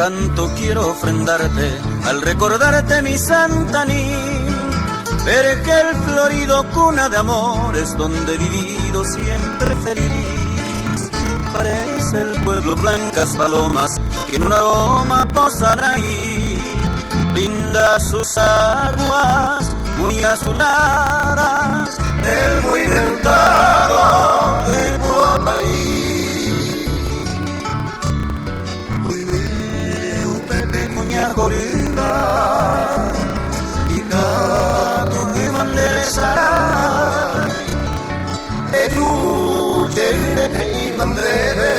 canto quiero ofrendarte al recordarte mi Santaní, Vergel florido, cuna de amores, donde he vivido siempre feliz. Parece el pueblo blancas palomas que en un aroma posan ahí, brinda sus aguas muy azuladas, el muy dentado de Guapaí. Muy veo Pepe Cuñajorinda y gato que mandelesará, eluche y mandreve,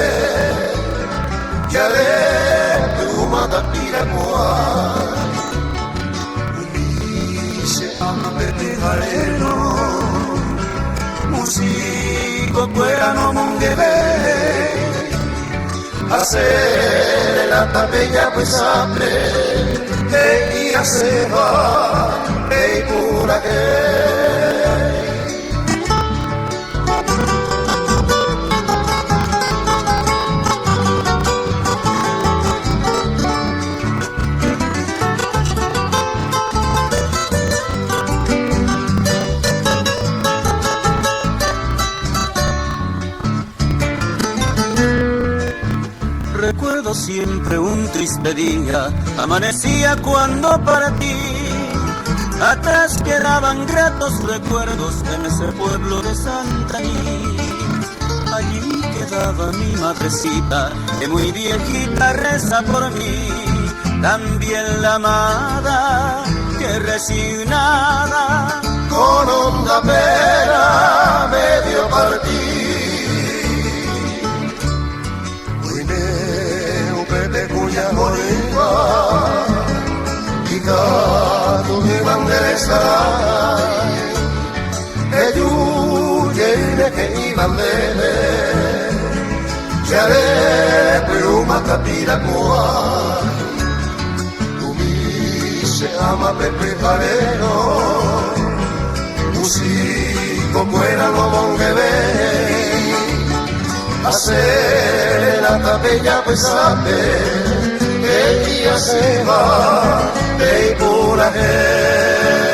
ya de pluma da piracoa. Pepe Galeno, músico cuerano monguebe, hacer la tapella pues hambre, que ya se va, que pura que. Recuerdo siempre un triste día, amanecía cuando partí. Atrás quedaban gratos recuerdos en ese pueblo de Santaní. Allí quedaba mi madrecita, que muy viejita reza por mí. También la amada, que resignada, con honda pena medio partí. Y gato mi banderesa, que yuye que iban bebe, ya de pluma capiracoa. Tu mi se ama Pepe Galeno, músico cuerano monguebe, hacer la capella pesante, que ya se va de pura gente.